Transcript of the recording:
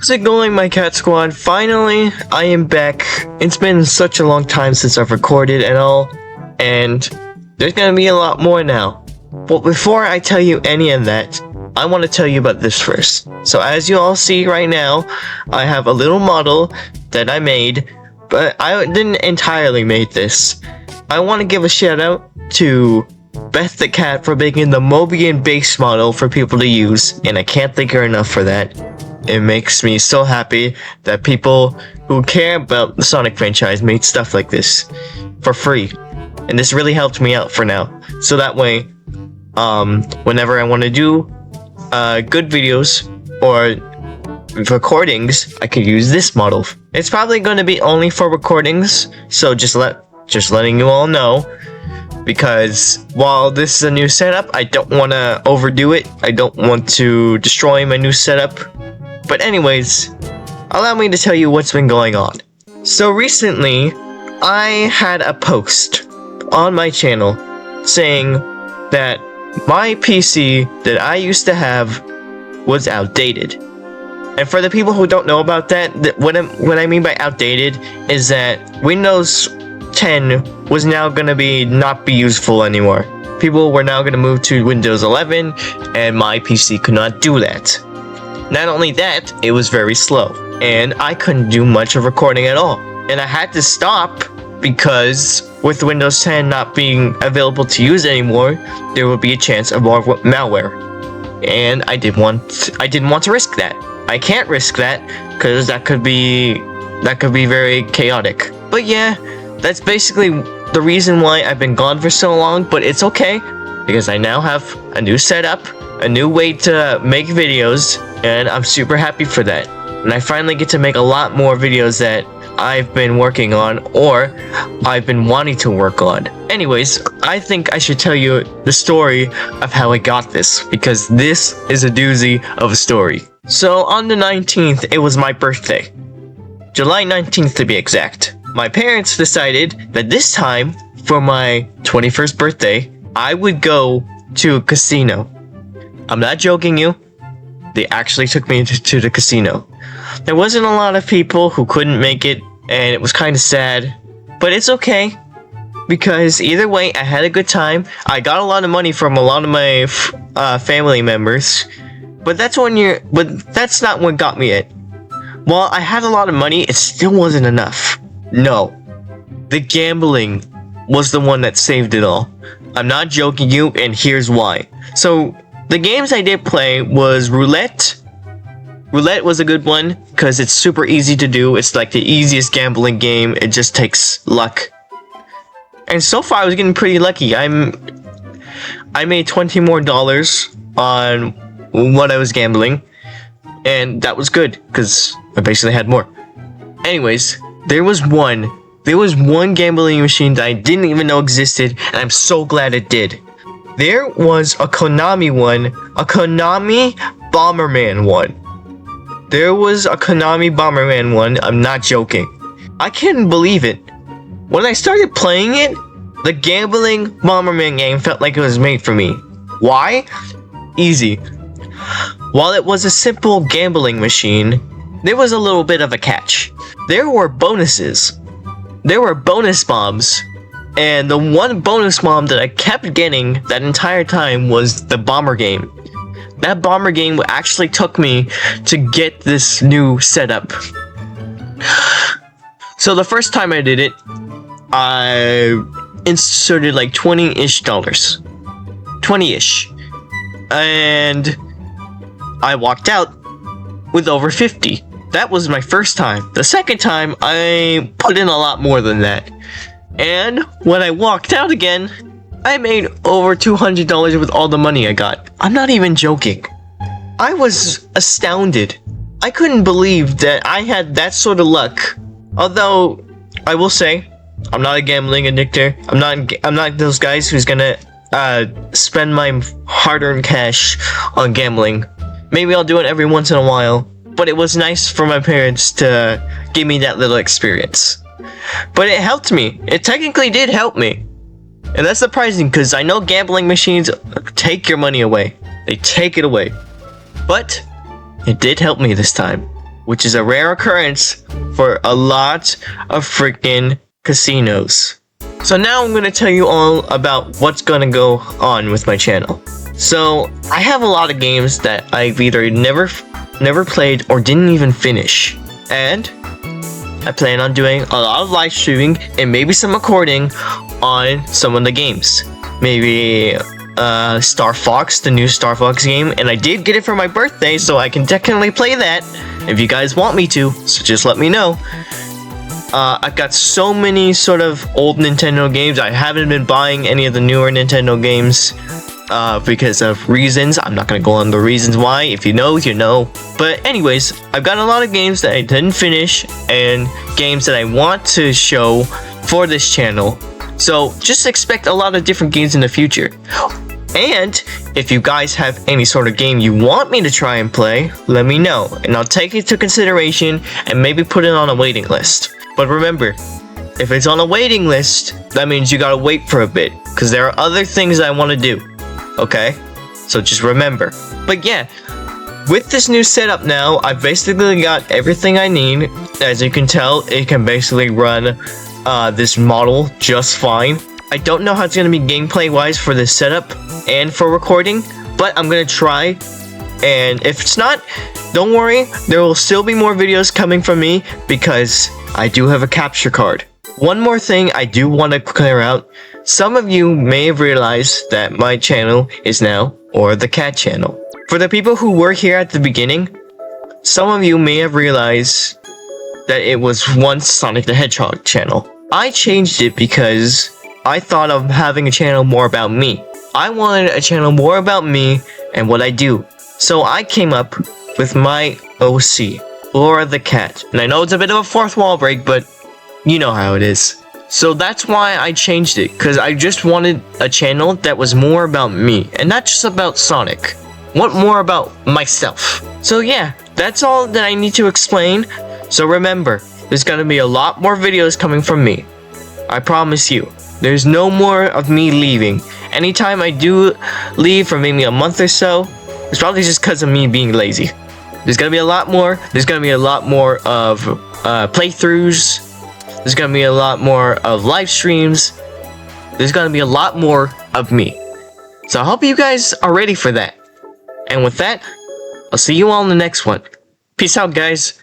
How's it going, my cat squad? Finally, I am back. It's been such a long time since I've recorded and all, and there's gonna be a lot more now. But before I tell you any of that, I want to tell you about this first. So as you all see right now, I have a little model that I made, but I didn't entirely make this. I want to give a shout out to Beth the cat for making the Mobian base model for people to use, and I can't thank her enough for that. It makes me so happy that people who care about the Sonic franchise made stuff like this for free. And this really helped me out for now. So that way, whenever I want to do good videos or recordings, I could use this model. It's probably going to be only for recordings, so just letting you all know. Because while this is a new setup, I don't want to overdo it. I don't want to destroy my new setup. But anyways, allow me to tell you what's been going on. So recently, I had a post on my channel saying that my PC that I used to have was outdated. And for the people who don't know about that, what I mean by outdated is that Windows 10 was now going to not be useful anymore. People were now going to move to Windows 11, and my PC could not do that. Not only that, it was very slow, and I couldn't do much of recording at all. And I had to stop because with Windows 10 not being available to use anymore, there would be a chance of more malware. And I didn't want to risk that. I can't risk that because that could be very chaotic. But yeah, that's basically the reason why I've been gone for so long, but it's okay because I now have a new setup, a new way to make videos, and I'm super happy for that. And I finally get to make a lot more videos that I've been working on or I've been wanting to work on. Anyways, I think I should tell you the story of how I got this, because this is a doozy of a story. So on the 19th, it was my birthday. July 19th to be exact. My parents decided that this time, for my 21st birthday, I would go to a casino. I'm not joking you. They actually took me to the casino. There wasn't a lot of people who couldn't make it, and it was kind of sad. But it's okay, because either way, I had a good time. I got a lot of money from a lot of my family members. But that's not what got me it. While I had a lot of money, it still wasn't enough. No. The gambling was the one that saved it all. I'm not joking you, and here's why. So, the games I did play was roulette. Roulette was a good one because it's super easy to do. It's like the easiest gambling game. It just takes luck. And so far I was getting pretty lucky. I made $20 more on what I was gambling, and that was good because I basically had more. Anyways, there was one gambling machine that I didn't even know existed, and I'm so glad it did. There was a Konami one, a Konami Bomberman one. There was a Konami Bomberman one, I'm not joking. I couldn't believe it. When I started playing it, the gambling Bomberman game felt like it was made for me. Why? Easy. While it was a simple gambling machine, there was a little bit of a catch. There were bonuses. There were bonus bombs. And the one bonus bomb that I kept getting that entire time was the bomber game. That bomber game actually took me to get this new setup. So the first time I did it, I inserted like $20-ish. 20-ish. And I walked out with over 50. That was my first time. The second time, I put in a lot more than that. And when I walked out again, I made over $200 with all the money I got. I'm not even joking. I was astounded. I couldn't believe that I had that sort of luck. Although, I will say, I'm not a gambling addictor. I'm not those guys who's gonna spend my hard-earned cash on gambling. Maybe I'll do it every once in a while. But it was nice for my parents to give me that little experience. But it helped me. It technically did help me. And that's surprising because I know gambling machines take your money away. They take it away. But it did help me this time. which is a rare occurrence for a lot of freaking casinos. So now I'm gonna tell you all about what's gonna go on with my channel. So I have a lot of games that I've either never played or didn't even finish, and I plan on doing a lot of live streaming and maybe some recording on some of the games. Maybe Star Fox, the new Star Fox game, and I did get it for my birthday, so I can definitely play that if you guys want me to, so just let me know. I've got so many sort of old Nintendo games. I haven't been buying any of the newer Nintendo games because of reasons. I'm not gonna go on the reasons why. If you know, you know. But anyways, I've got a lot of games that I didn't finish and games that I want to show for this channel. So just expect a lot of different games in the future. And if you guys have any sort of game you want me to try and play, let me know, and I'll take it into consideration and maybe put it on a waiting list. But remember, if it's on a waiting list, that means you gotta wait for a bit, because there are other things I want to do, okay? So just remember. But yeah, with this new setup now, I've basically got everything I need. As you can tell, it can basically run this model just fine. I don't know how it's gonna be gameplay wise for this setup and for recording, but I'm gonna try. And if it's not, don't worry, there will still be more videos coming from me because I do have a capture card. One more thing I do want to clear out. Some of you may have realized that my channel is now, or the cat channel. For the people who were here at the beginning, some of you may have realized that it was once Sonic the Hedgehog channel. I changed it because I thought of having a channel more about me. I wanted a channel more about me and what I do. So I came up with my OC, Laura the cat. And I know it's a bit of a fourth wall break, but you know how it is. So that's why I changed it, because I just wanted a channel that was more about me and not just about Sonic. Want more about myself. So yeah, that's all that I need to explain. So remember, there's gonna be a lot more videos coming from me. I promise you. There's no more of me leaving. Anytime I do leave for maybe a month or so, it's probably just because of me being lazy. There's gonna be a lot more. There's gonna be a lot more of playthroughs. There's gonna be a lot more of live streams. There's gonna be a lot more of me. So I hope you guys are ready for that. And with that, I'll see you all in the next one. Peace out, guys.